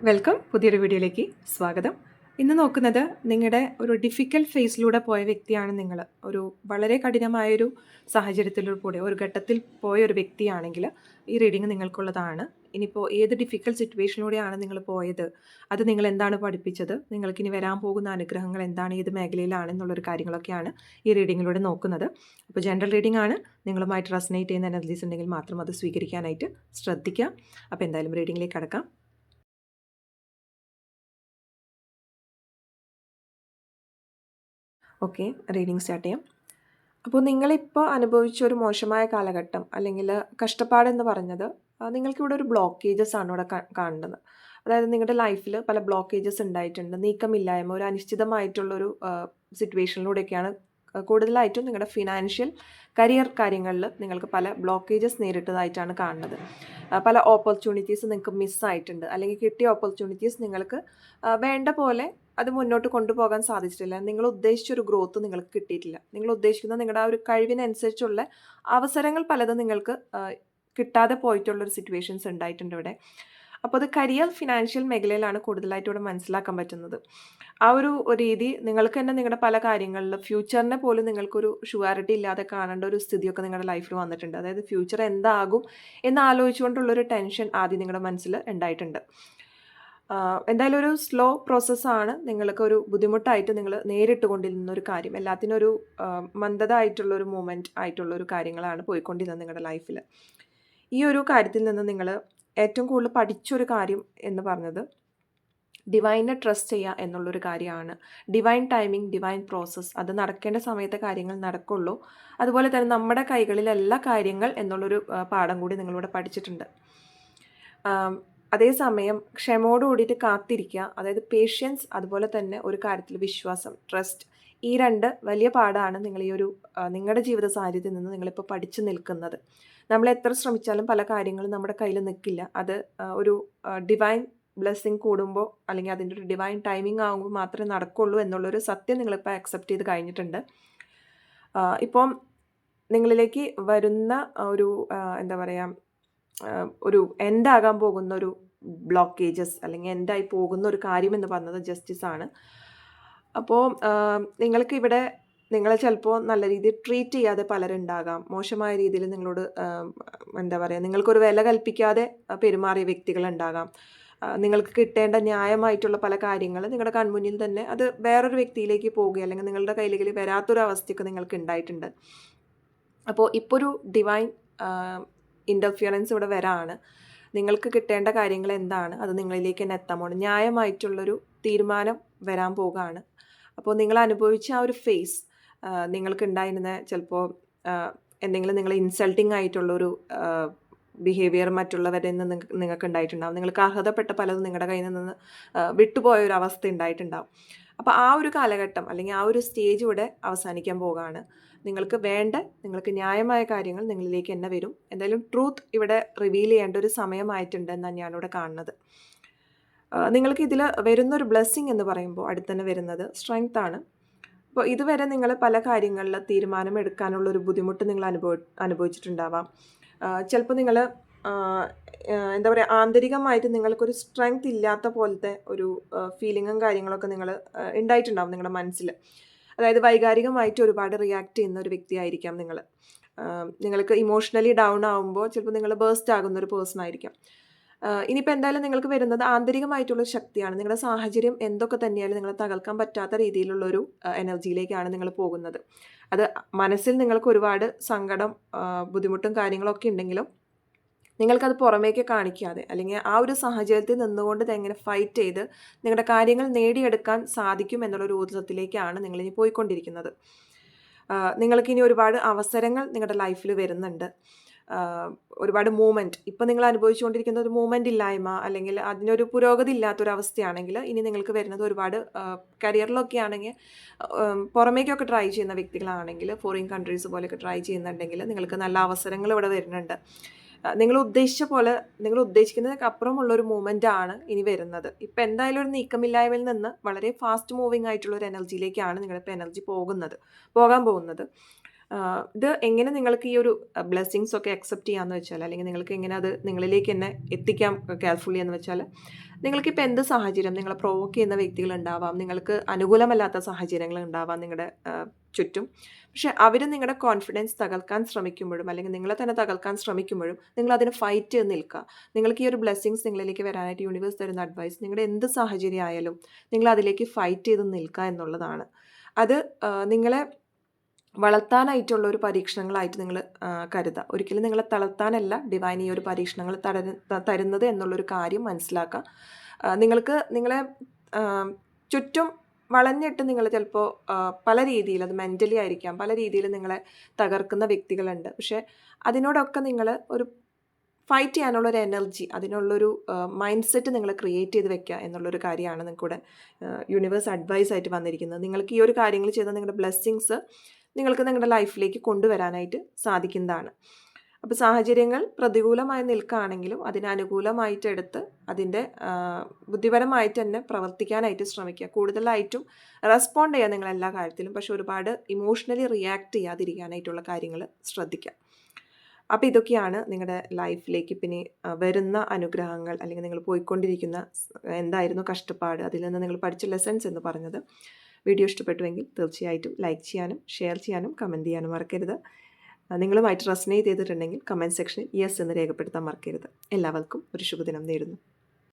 Welcome. പുതിയൊരു വീഡിയോയിലേക്ക് സ്വാഗതം. ഇന്ന് നോക്കുന്നത് നിങ്ങളുടെ ഒരു ഡിഫിക്കൽട്ട് ഫേസിലൂടെ പോയ വ്യക്തിയാണ് നിങ്ങൾ. ഒരു വളരെ കഠിനമായൊരു സാഹചര്യത്തിലൂടെ ഒരു ഘട്ടത്തിൽ പോയ ഒരു വ്യക്തിയാണെങ്കിൽ ഈ റീഡിംഗ് നിങ്ങൾക്കുള്ളതാണ്. ഇനിയിപ്പോൾ ഏത് ഡിഫിക്കൽട്ട് സിറ്റുവേഷനിലൂടെയാണ് നിങ്ങൾ പോയത്, അത് നിങ്ങൾ എന്താണ് പഠിപ്പിച്ചത്, നിങ്ങൾക്കിനി വരാൻ പോകുന്ന അനുഗ്രഹങ്ങൾ എന്താണ്, ഏത് മേഖലയിലാണെന്നുള്ളൊരു കാര്യങ്ങളൊക്കെയാണ് ഈ റീഡിങ്ങിലൂടെ നോക്കുന്നത്. അപ്പോൾ ജനറൽ റീഡിംഗ് ആണ്. നിങ്ങളുമായിട്ട് റെസനേറ്റ് ചെയ്യുന്ന എനർജീസ് ഉണ്ടെങ്കിൽ മാത്രം അത് സ്വീകരിക്കാനായിട്ട് ശ്രദ്ധിക്കുക. അപ്പോൾ എന്തായാലും റീഡിങ്ങിലേക്ക് കടക്കാം. ഓക്കെ, റീഡിങ് സ്റ്റാർട്ട് ചെയ്യാം. അപ്പോൾ നിങ്ങളിപ്പോൾ അനുഭവിച്ച ഒരു മോശമായ കാലഘട്ടം അല്ലെങ്കിൽ കഷ്ടപ്പാടെന്ന് പറഞ്ഞത് നിങ്ങൾക്കിവിടെ ഒരു ബ്ലോക്കേജസ് ആണ് ഇവിടെ കാണുന്നത്. അതായത് നിങ്ങളുടെ ലൈഫിൽ പല ബ്ലോക്കേജസ് ഉണ്ടായിട്ടുണ്ട്, നീക്കമില്ലായ്മ, ഒരു അനിശ്ചിതമായിട്ടുള്ളൊരു സിറ്റുവേഷനിലൂടെയൊക്കെയാണ് കൂടുതലായിട്ടും നിങ്ങളുടെ ഫിനാൻഷ്യൽ കരിയർ കാര്യങ്ങളിൽ നിങ്ങൾക്ക് പല ബ്ലോക്കേജസ് നേരിട്ടതായിട്ടാണ് കാണുന്നത്. പല ഓപ്പർച്യൂണിറ്റീസ് നിങ്ങൾക്ക് മിസ്സായിട്ടുണ്ട്, അല്ലെങ്കിൽ കിട്ടിയ ഓപ്പർച്യൂണിറ്റീസ് നിങ്ങൾക്ക് വേണ്ട പോലെ അത് മുന്നോട്ട് കൊണ്ടുപോകാൻ സാധിച്ചിട്ടില്ല. നിങ്ങൾ ഉദ്ദേശിച്ചൊരു ഗ്രോത്ത് നിങ്ങൾക്ക് കിട്ടിയിട്ടില്ല. നിങ്ങൾ ഉദ്ദേശിക്കുന്ന നിങ്ങളുടെ ആ ഒരു കഴിവിനനുസരിച്ചുള്ള അവസരങ്ങൾ പലതും നിങ്ങൾക്ക് കിട്ടാതെ പോയിട്ടുള്ളൊരു സിറ്റുവേഷൻസ് ഉണ്ടായിട്ടുണ്ട് ഇവിടെ. അപ്പോൾ അത് കരിയർ ഫിനാൻഷ്യൽ മേഖലയിലാണ് കൂടുതലായിട്ട് ഇവിടെ മനസ്സിലാക്കാൻ പറ്റുന്നത്. ആ ഒരു രീതി നിങ്ങൾക്ക് തന്നെ നിങ്ങളുടെ പല കാര്യങ്ങളിൽ ഫ്യൂച്ചറിനെ പോലും നിങ്ങൾക്കൊരു ഷുവാരിറ്റി ഇല്ലാതെ കാണേണ്ട ഒരു സ്ഥിതിയൊക്കെ നിങ്ങളുടെ ലൈഫിൽ വന്നിട്ടുണ്ട്. അതായത് ഫ്യൂച്ചർ എന്താകും എന്ന് ആലോചിച്ചുകൊണ്ടുള്ളൊരു ടെൻഷൻ ആദ്യം നിങ്ങളുടെ മനസ്സിൽ ഉണ്ടായിട്ടുണ്ട്. എന്തായാലും ഒരു സ്ലോ പ്രോസസ്സാണ്. നിങ്ങൾക്കൊരു ബുദ്ധിമുട്ടായിട്ട് നിങ്ങൾ നേരിട്ട് കൊണ്ടിരുന്നൊരു കാര്യം, എല്ലാത്തിനും ഒരു മന്ദത ആയിട്ടുള്ളൊരു മൂമെൻറ്റ് ആയിട്ടുള്ളൊരു കാര്യങ്ങളാണ് പോയിക്കൊണ്ടിരുന്നത് നിങ്ങളുടെ ലൈഫിൽ. ഈ ഒരു കാര്യത്തിൽ നിന്ന് നിങ്ങൾ ഏറ്റവും കൂടുതൽ പഠിച്ചൊരു കാര്യം എന്ന് പറഞ്ഞത് ഡിവൈനെ ട്രസ്റ്റ് ചെയ്യുക എന്നുള്ളൊരു കാര്യമാണ്. ഡിവൈൻ ടൈമിംഗ്, ഡിവൈൻ പ്രോസസ്സ്, അത് നടക്കേണ്ട സമയത്തെ കാര്യങ്ങൾ നടക്കുള്ളൂ. അതുപോലെ തന്നെ നമ്മുടെ കൈകളിലല്ല കാര്യങ്ങൾ എന്നുള്ളൊരു പാഠം കൂടി നിങ്ങളിവിടെ പഠിച്ചിട്ടുണ്ട്. അതേസമയം ക്ഷമയോട് കൂടിയിട്ട് കാത്തിരിക്കുക, അതായത് പേഷ്യൻസ്, അതുപോലെ തന്നെ ഒരു കാര്യത്തിൽ വിശ്വാസം, ട്രസ്റ്റ്, ഈ രണ്ട് വലിയ പാഠമാണ് നിങ്ങൾ ഈ ഒരു നിങ്ങളുടെ ജീവിത സാഹചര്യത്തിൽ നിന്ന് നിങ്ങളിപ്പോൾ പഠിച്ചു നിൽക്കുന്നത്. നമ്മൾ എത്ര ശ്രമിച്ചാലും പല കാര്യങ്ങളും നമ്മുടെ കയ്യിൽ നിൽക്കില്ല. അത് ഒരു ഡിവൈൻ ബ്ലെസ്സിങ് കൂടുമ്പോൾ അല്ലെങ്കിൽ അതിൻ്റെ ഒരു ഡിവൈൻ ടൈമിംഗ് ആകുമ്പോൾ മാത്രമേ നടക്കുള്ളൂ എന്നുള്ളൊരു സത്യം നിങ്ങളിപ്പോൾ അക്സെപ്റ്റ് ചെയ്ത് കഴിഞ്ഞിട്ടുണ്ട്. ഇപ്പം നിങ്ങളിലേക്ക് വരുന്ന ഒരു എന്താ പറയുക, ഒരു എൻഡാകാൻ പോകുന്ന ഒരു ബ്ലോക്കേജസ് അല്ലെങ്കിൽ എൻഡായി പോകുന്ന ഒരു കാര്യം എന്ന് പറഞ്ഞത് ജസ്റ്റിസ് ആണ്. അപ്പോൾ നിങ്ങൾക്ക് ഇവിടെ നിങ്ങളെ ചിലപ്പോൾ നല്ല രീതിയിൽ ട്രീറ്റ് ചെയ്യാതെ പലരുണ്ടാകാം. മോശമായ രീതിയിൽ നിങ്ങളോട് എന്താ പറയുക, നിങ്ങൾക്കൊരു വില കൽപ്പിക്കാതെ പെരുമാറിയ വ്യക്തികളുണ്ടാകാം. നിങ്ങൾക്ക് കിട്ടേണ്ട ന്യായമായിട്ടുള്ള പല കാര്യങ്ങൾ നിങ്ങളുടെ കൺമുന്നിൽ തന്നെ അത് വേറൊരു വ്യക്തിയിലേക്ക് പോവുക അല്ലെങ്കിൽ നിങ്ങളുടെ കയ്യിലേക്ക് വരാത്തൊരു അവസ്ഥയൊക്കെ നിങ്ങൾക്ക് ഉണ്ടായിട്ടുണ്ട്. അപ്പോൾ ഇപ്പോൾ ഒരു ഡിവൈൻ ഇൻ്റർഫിയറൻസ് ഇവിടെ വരാണ്. നിങ്ങൾക്ക് കിട്ടേണ്ട കാര്യങ്ങൾ എന്താണ്, അത് നിങ്ങളിലേക്ക് തന്നെ എത്താൻ പോകണം. ന്യായമായിട്ടുള്ളൊരു തീരുമാനം വരാൻ പോകുകയാണ്. അപ്പോൾ നിങ്ങൾ അനുഭവിച്ച ആ ഒരു ഫേസ്, നിങ്ങൾക്ക് ഉണ്ടായിരുന്ന ചിലപ്പോൾ എന്തെങ്കിലും നിങ്ങൾ ഇൻസൾട്ടിങ് ആയിട്ടുള്ളൊരു ബിഹേവിയർ മറ്റുള്ളവരിൽ നിന്ന് നിങ്ങൾക്ക് ഉണ്ടായിട്ടുണ്ടാവും. നിങ്ങൾക്ക് അർഹതപ്പെട്ട പലതും നിങ്ങളുടെ കയ്യിൽ നിന്ന് വിട്ടുപോയ ഒരു അവസ്ഥ ഉണ്ടായിട്ടുണ്ടാവും. അപ്പോൾ ആ ഒരു കാലഘട്ടം അല്ലെങ്കിൽ ആ ഒരു സ്റ്റേജ് ഇവിടെ അവസാനിക്കാൻ പോകുകയാണ്. നിങ്ങൾക്ക് ന്യായമായ കാര്യങ്ങൾ നിങ്ങളിലേക്ക് തന്നെ വരും. എന്തായാലും ട്രൂത്ത് ഇവിടെ റിവീൽ ചെയ്യേണ്ട ഒരു സമയമായിട്ടുണ്ട് എന്ന് തന്നെയാണ് ഇവിടെ കാണുന്നത്. നിങ്ങൾക്ക് ഇതിൽ വരുന്നൊരു ബ്ലെസ്സിങ് എന്ന് പറയുമ്പോൾ അടുത്ത് തന്നെ വരുന്നത് സ്ട്രെങ്ത് ആണ്. അപ്പോൾ ഇതുവരെ നിങ്ങൾ പല കാര്യങ്ങളിൽ തീരുമാനമെടുക്കാനുള്ളൊരു ബുദ്ധിമുട്ട് നിങ്ങൾ അനുഭവിച്ചിട്ടുണ്ടാവാം. ചിലപ്പോൾ നിങ്ങൾ എന്താ പറയുക, ആന്തരികമായിട്ട് നിങ്ങൾക്കൊരു സ്ട്രെങ്ത് ഇല്ലാത്ത പോലത്തെ ഒരു ഫീലിങ്ങും കാര്യങ്ങളൊക്കെ നിങ്ങൾ ഉണ്ടായിട്ടുണ്ടാവും നിങ്ങളുടെ മനസ്സിൽ. അതായത് വൈകാരികമായിട്ട് ഒരുപാട് റിയാക്ട് ചെയ്യുന്ന ഒരു വ്യക്തിയായിരിക്കാം നിങ്ങൾ. നിങ്ങൾക്ക് ഇമോഷണലി ഡൗൺ ആകുമ്പോൾ ചിലപ്പോൾ നിങ്ങൾ ബേസ്റ്റ് ആകുന്ന ഒരു പേഴ്സൺ ആയിരിക്കാം. ഇനിയിപ്പോൾ എന്തായാലും നിങ്ങൾക്ക് വരുന്നത് ആന്തരികമായിട്ടുള്ളൊരു ശക്തിയാണ്. നിങ്ങളുടെ സാഹചര്യം എന്തൊക്കെ തന്നെയാലും നിങ്ങളെ തകർക്കാൻ പറ്റാത്ത രീതിയിലുള്ളൊരു എനർജിയിലേക്കാണ് നിങ്ങൾ പോകുന്നത്. അത് മനസ്സിൽ നിങ്ങൾക്ക് ഒരുപാട് സങ്കടം, ബുദ്ധിമുട്ടും കാര്യങ്ങളൊക്കെ ഉണ്ടെങ്കിലും നിങ്ങൾക്കത് പുറമേക്ക് കാണിക്കാതെ അല്ലെങ്കിൽ ആ ഒരു സാഹചര്യത്തിൽ നിന്നുകൊണ്ട് എങ്ങനെ ഫൈറ്റ് ചെയ്ത് നിങ്ങളുടെ കാര്യങ്ങൾ നേടിയെടുക്കാൻ സാധിക്കും എന്നുള്ളൊരു ഊർജ്ജത്തിലേക്കാണ് നിങ്ങളിനി പോയിക്കൊണ്ടിരിക്കുന്നത്. നിങ്ങൾക്കിനി ഒരുപാട് അവസരങ്ങൾ നിങ്ങളുടെ ലൈഫിൽ വരുന്നുണ്ട്. ഒരുപാട് മൂവ്മെൻറ്റ്, ഇപ്പം നിങ്ങൾ അനുഭവിച്ചുകൊണ്ടിരിക്കുന്ന ഒരു മൂവ്മെൻറ്റ് ഇല്ലായ്മ അല്ലെങ്കിൽ അതിനൊരു പുരോഗതി ഇല്ലാത്തൊരവസ്ഥയാണെങ്കിൽ ഇനി നിങ്ങൾക്ക് വരുന്നത് ഒരുപാട് കരിയറിലൊക്കെ ആണെങ്കിൽ പുറമേക്കൊക്കെ ട്രൈ ചെയ്യുന്ന വ്യക്തികളാണെങ്കിൽ ഫോറിൻ കൺട്രീസ് പോലെയൊക്കെ ട്രൈ ചെയ്യുന്നുണ്ടെങ്കിൽ നിങ്ങൾക്ക് നല്ല അവസരങ്ങൾ ഇവിടെ വരുന്നുണ്ട്. നിങ്ങൾ ഉദ്ദേശിച്ച പോലെ, നിങ്ങൾ ഉദ്ദേശിക്കുന്നതിനൊക്കെ അപ്പുറമുള്ളൊരു മൂവ്മെൻ്റ് ആണ് ഇനി വരുന്നത്. ഇപ്പം എന്തായാലും ഒരു നീക്കമില്ലായ്മയിൽ നിന്ന് വളരെ ഫാസ്റ്റ് മൂവിങ് ആയിട്ടുള്ള ഒരു എനർജിയിലേക്കാണ് നിങ്ങളിപ്പോൾ പോകാൻ പോകുന്നത്. ഇത് എങ്ങനെ നിങ്ങൾക്ക് ഈ ഒരു ബ്ലെസ്സിങ്സ് ഒക്കെ അക്സെപ്റ്റ് ചെയ്യാമെന്ന് വെച്ചാൽ, അല്ലെങ്കിൽ നിങ്ങൾക്ക് എങ്ങനെ അത് നിങ്ങളിലേക്ക് തന്നെ എത്തിക്കാം കെയർഫുള്ളി എന്ന് വെച്ചാൽ, നിങ്ങൾക്കിപ്പോൾ എന്ത് സാഹചര്യം നിങ്ങളെ പ്രൊവോക്ക് ചെയ്യുന്ന വ്യക്തികളുണ്ടാവാം, നിങ്ങൾക്ക് അനുകൂലമല്ലാത്ത സാഹചര്യങ്ങൾ ഉണ്ടാവാം നിങ്ങളുടെ ചുറ്റും. പക്ഷേ അവർ നിങ്ങളുടെ കോൺഫിഡൻസ് തകർക്കാൻ ശ്രമിക്കുമ്പോഴും, അല്ലെങ്കിൽ നിങ്ങളെ തന്നെ തകർക്കാൻ ശ്രമിക്കുമ്പോഴും നിങ്ങൾ അതിന് ഫൈറ്റ് ചെയ്ത് നിൽക്കുക. നിങ്ങൾക്ക് ഈ ഒരു ബ്ലെസ്സിങ്സ് നിങ്ങളിലേക്ക് വരാനായിട്ട് യൂണിവേഴ്സ് തരുന്ന അഡ്വൈസ്, നിങ്ങളുടെ എന്ത് സാഹചര്യം ആയാലും നിങ്ങൾ അതിലേക്ക് ഫൈറ്റ് ചെയ്ത് നിൽക്കുക എന്നുള്ളതാണ്. അത് നിങ്ങളെ വളർത്താനായിട്ടുള്ള ഒരു പരീക്ഷണങ്ങളായിട്ട് നിങ്ങൾ കരുതുക. ഒരിക്കലും നിങ്ങളെ തളർത്താനല്ല ഡിവൈൻ ഈ ഒരു പരീക്ഷണങ്ങൾ തരുന്നത് എന്നുള്ളൊരു കാര്യം മനസ്സിലാക്കുക. നിങ്ങൾക്ക് നിങ്ങളെ ചുറ്റും വളഞ്ഞിട്ട് നിങ്ങൾ ചിലപ്പോൾ പല രീതിയിൽ, അത് മെൻ്റലി ആയിരിക്കാം, പല രീതിയിൽ നിങ്ങളെ തകർക്കുന്ന വ്യക്തികളുണ്ട്. പക്ഷേ അതിനോടൊക്കെ നിങ്ങൾ ഒരു ഫൈറ്റ് ചെയ്യാനുള്ളൊരു എനർജി, അതിനുള്ളൊരു മൈൻഡ് സെറ്റ് നിങ്ങൾ ക്രിയേറ്റ് ചെയ്ത് വെക്കുക എന്നുള്ളൊരു കാര്യമാണ് നിങ്ങൾക്കൂടെ യൂണിവേഴ്സ് അഡ്വൈസ് ആയിട്ട് വന്നിരിക്കുന്നത്. നിങ്ങൾക്ക് ഈ ഒരു കാര്യങ്ങൾ ചെയ്താൽ നിങ്ങളുടെ ബ്ലെസ്സിങ്സ് നിങ്ങൾക്ക് നിങ്ങളുടെ ലൈഫിലേക്ക് കൊണ്ടുവരാനായിട്ട് സാധിക്കുന്നതാണ്. അപ്പോൾ സാഹചര്യങ്ങൾ പ്രതികൂലമായി നിൽക്കുകയാണെങ്കിലും അതിന് അനുകൂലമായിട്ടെടുത്ത് അതിൻ്റെ ബുദ്ധിപരമായിട്ട് തന്നെ പ്രവർത്തിക്കാനായിട്ട് ശ്രമിക്കുക. കൂടുതലായിട്ടും റെസ്പോണ്ട് ചെയ്യുക നിങ്ങൾ എല്ലാ കാര്യത്തിലും, പക്ഷെ ഒരുപാട് ഇമോഷണലി റിയാക്ട് ചെയ്യാതിരിക്കാനായിട്ടുള്ള കാര്യങ്ങൾ ശ്രദ്ധിക്കുക. അപ്പോൾ ഇതൊക്കെയാണ് നിങ്ങളുടെ ലൈഫിലേക്ക് പിന്നെ വരുന്ന അനുഗ്രഹങ്ങൾ, അല്ലെങ്കിൽ നിങ്ങൾ പോയിക്കൊണ്ടിരിക്കുന്ന എന്തായിരുന്നു കഷ്ടപ്പാട്, അതിൽ നിന്ന് നിങ്ങൾ പഠിച്ച ലെസൺസ് എന്ന് പറഞ്ഞത്. വീഡിയോ ഇഷ്ടപ്പെട്ടുവെങ്കിൽ തീർച്ചയായിട്ടും ലൈക്ക് ചെയ്യാനും ഷെയർ ചെയ്യാനും കമൻറ്റ് ചെയ്യാനും മറക്കരുത്. നിങ്ങളുമായിട്ട് റെസനേറ്റ് ചെയ്തിട്ടുണ്ടെങ്കിൽ കമൻറ്റ് സെക്ഷനിൽ യെസ് എന്ന് രേഖപ്പെടുത്താൻ മറക്കരുത്. എല്ലാവർക്കും ഒരു ശുഭദിനം നേരുന്നു.